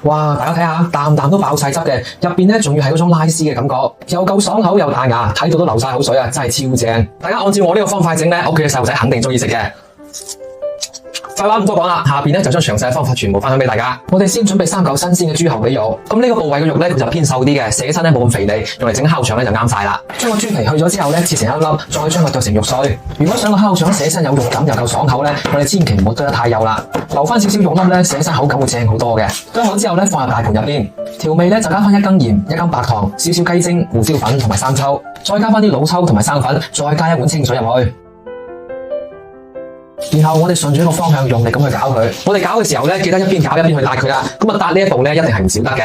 哇！大家睇下，啖啖都爆晒汁嘅，入邊咧仲要係嗰種拉絲嘅感覺，又夠爽口又彈牙，睇到都流晒口水啊！真係超正。大家按照我呢個方法整咧，屋企嘅細路仔肯定中意食嘅。廢話唔多講啦，下邊咧就將詳細嘅方法全部分享俾大家。我哋先準備3嚿新鮮嘅豬後髀肉，咁呢個部位嘅肉咧就偏瘦啲嘅，食起身咧冇咁肥膩，用嚟整烤腸咧就啱晒啦。將個豬皮去咗之後咧，切成一粒，再將佢剁成肉碎。如果想個烤腸食起身有肉感又夠爽口咧，我哋千祈唔好剁得太幼啦，留翻少少肉粒咧，食起身口感會正好多嘅。剁好之後咧，放入大盤入邊，調味咧就加翻1羹鹽、1羹白糖、少少雞精、胡椒粉同埋生抽，再加翻啲老抽同埋生粉，再加1碗清水入去。然後我哋順住一個方向用力咁去攪佢。我哋攪嘅時候咧，記得一邊攪一邊去辣佢啦。咁啊，搭呢一步咧，一定係唔少得嘅。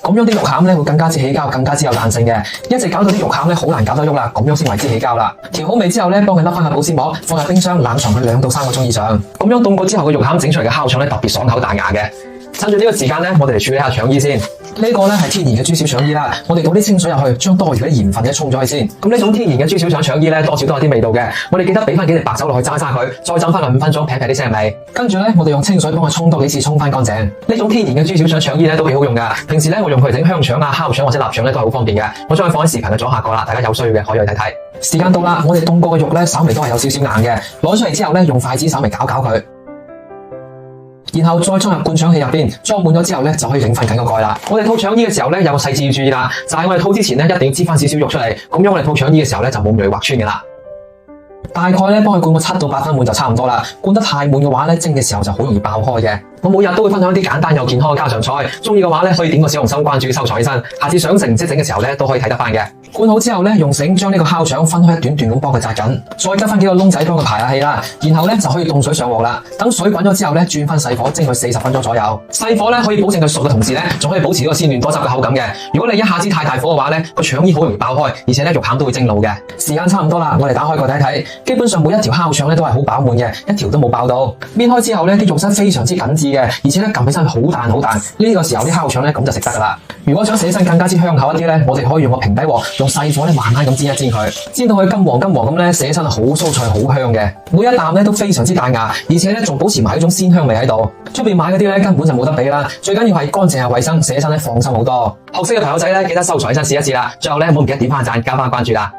咁樣啲肉餡咧會更加之起膠，更加之有彈性嘅。一直攪到啲肉餡咧好難攪得喐啦，咁樣先為之起膠啦。調好味之後咧，幫佢笠翻個保鮮膜，放入冰箱冷藏佢2到3個鐘以上。咁樣凍過之後嘅肉餡整出嚟嘅烤腸咧特別爽口彈牙嘅。趁住呢個時間咧，我哋嚟處理下腸衣先。呢個咧係天然嘅豬小腸衣啦，我哋倒啲清水入去，將多餘嘅鹽分咧沖咗去先。咁呢種天然嘅豬小腸腸衣咧，多少都有啲味道嘅。我哋記得俾翻幾隻白酒落去揸佢，再浸翻佢5分鐘，撇啲腥味。跟住咧，我哋用清水幫佢沖多幾次，沖翻乾淨。呢種天然嘅豬小腸腸衣咧都幾好用噶。平時咧我用佢整香腸啊、烤腸或者臘腸咧都係好方便嘅。我將佢放喺視頻嘅左下角啦，大家有需要嘅可以去睇睇。時間到啦，我哋凍過嘅肉咧稍微都係有少少硬嘅，攞出嚟之後咧用筷子稍微攪佢。然後再裝入灌腸器入邊，裝滿咗之後咧就可以擰翻緊個蓋啦。我哋套腸衣嘅時候咧有個細節要注意啦，就係我哋套之前咧一定要擠翻少少肉出嚟，咁樣我哋套腸衣嘅時候咧就冇咁容易劃穿嘅啦。大概咧幫佢灌個7到8分滿就差唔多啦。灌得太滿嘅話咧，蒸嘅時候就好容易爆開嘅。我每日都會分享一啲簡單又健康嘅家常菜，中意嘅話咧可以點個小紅心關注收藏起身，下次想食唔識整嘅時候咧都可以睇得翻嘅。灌好之後咧，用繩將呢個烤腸分開一段段咁幫佢紮緊，再加翻幾個窿仔幫佢排下氣啦。然後咧就可以凍水上鑊啦。等水滾咗之後咧，轉翻細火蒸佢40分鐘左右。細火咧可以保證佢熟嘅同時咧，仲可以保持呢個鮮嫩多汁嘅口感嘅。如果你一下子太大火嘅話咧，個腸衣好容易爆開，而且咧肉餡都會蒸老嘅。時間差唔多啦，我哋打開個睇睇，基本上每一條烤腸咧都係好飽滿嘅，一條都冇爆到。搣開之後咧，啲肉質非常之緊緻嘅，而且咧撳起身好彈好彈。呢個時候啲烤腸咧咁就食得噶啦。如果想食起身更加之香口一啲咧，我哋可以用個平底鑊，用細火咧慢慢咁煎一煎佢，煎到佢金黃咁咧，食起身好酥脆好香嘅。每一啖咧都非常之彈牙，而且咧仲保持埋一種鮮香味喺度。出邊買嗰啲咧根本就冇得比啦。最緊要係乾淨又衛生，食起身咧放心好多。學識嘅朋友仔咧記得收藏起身試一試啦。最後咧唔好唔記得點翻讚，加翻關注啦。